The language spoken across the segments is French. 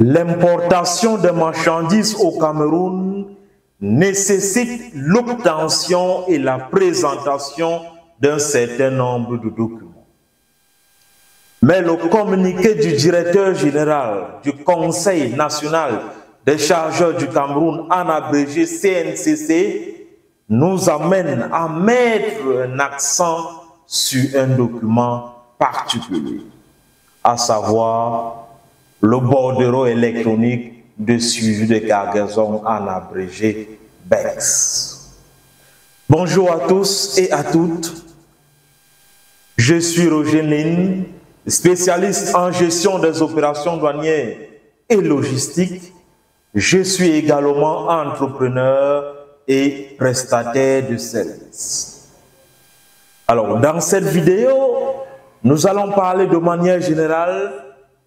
l'importation de marchandises au Cameroun nécessite l'obtention et la présentation d'un certain nombre de documents. Mais le communiqué du directeur général du Conseil national des chargeurs du Cameroun, en abrégé CNCC, nous amène à mettre un accent sur un document particulier, à savoir le bordereau électronique de suivi de cargaison, en abrégé BEX. Bonjour à tous et à toutes. Je suis Roger Lin, spécialiste en gestion des opérations douanières et logistiques. Je suis également entrepreneur et prestataire de services. Alors, dans cette vidéo, nous allons parler de manière générale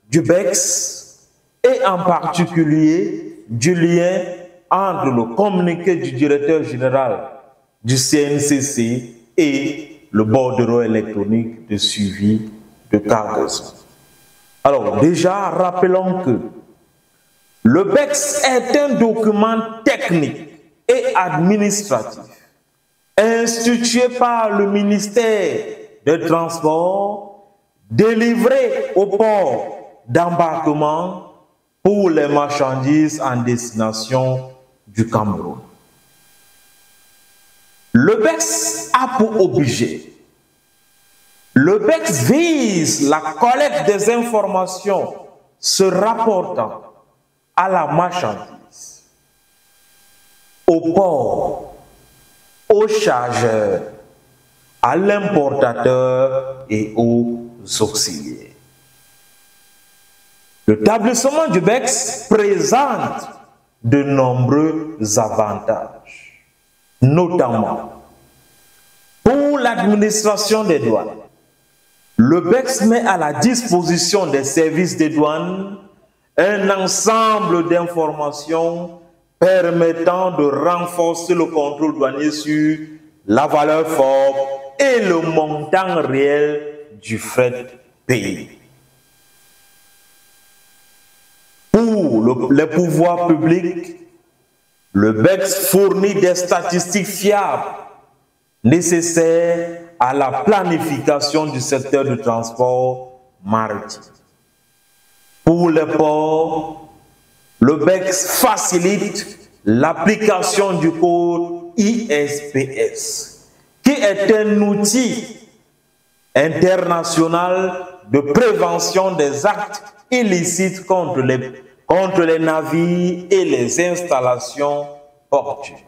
du BEX et en particulier du lien entre le communiqué du directeur général du CNCC et le bordereau électronique de suivi de cargaison. Alors déjà, rappelons que le BEX est un document technique et administratif institué par le ministère des Transports, délivré au port d'embarquement pour les marchandises en destination du Cameroun. Le BEX a pour objet. Le BEX vise la collecte des informations se rapportant à la marchandise, au port, aux chargeurs, à l'importateur et aux auxiliaires. L'établissement du BEX présente de nombreux avantages, notamment pour l'administration des douanes. Le BEX met à la disposition des services des douanes un ensemble d'informations permettant de renforcer le contrôle douanier sur la valeur forte et le montant réel du fret payé. Pour les pouvoirs publics, le BEX fournit des statistiques fiables nécessaires à la planification du secteur du transport maritime. Pour les ports, le BEX facilite l'application du code ISPS, qui est un outil international de prévention des actes illicites contre les navires et les installations portuaires.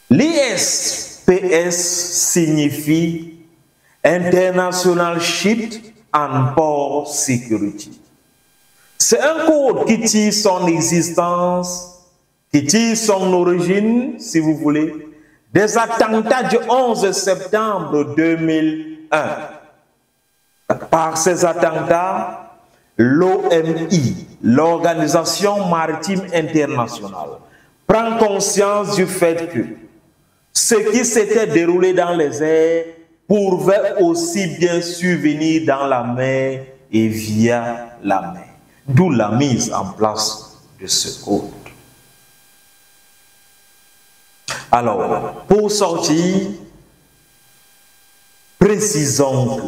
L'ISPS signifie International Ship and Port Security. C'est un code qui tire son existence, qui tire son origine, si vous voulez, des attentats du 11 septembre 2001. Par ces attentats, l'OMI, l'Organisation Maritime Internationale, prend conscience du fait que ce qui s'était déroulé dans les airs pouvait aussi bien survenir dans la mer et via la mer. D'où la mise en place de ce code. Alors, pour sortir, précisons que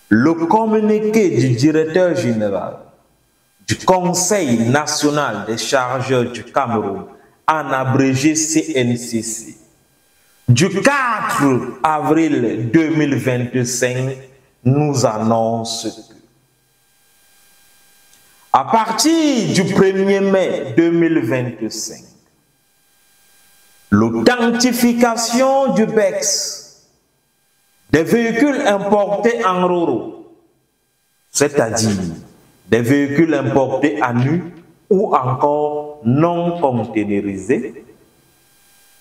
le communiqué du directeur général du Conseil national des chargeurs du Cameroun, en abrégé CNCC, du 4 avril 2025, nous annonce que à partir du 1er mai 2025, l'authentification du BEX des véhicules importés en RoRo, c'est-à-dire des véhicules importés à nu ou encore non containerisés,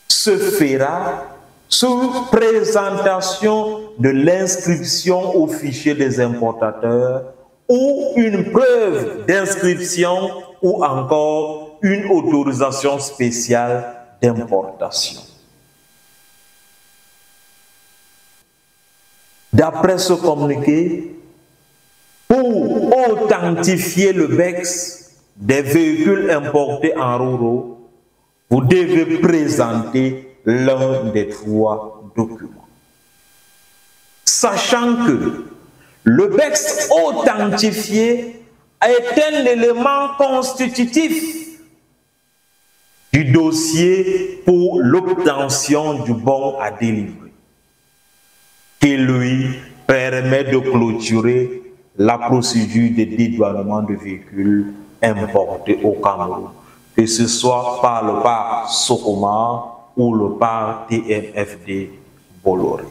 se fera sous présentation de l'inscription au fichier des importateurs ou une preuve d'inscription ou encore une autorisation spéciale d'importation. D'après ce communiqué, pour authentifier le BEX des véhicules importés en RoRo, vous devez présenter l'un des 3 documents. Sachant que le BEX authentifié est un élément constitutif du dossier pour l'obtention du bon à délivrer, qui lui permet de clôturer la procédure de dédouanement de véhicules importés au Cameroun, que ce soit par le parc Socomar ou le parc TMFD Bolloré.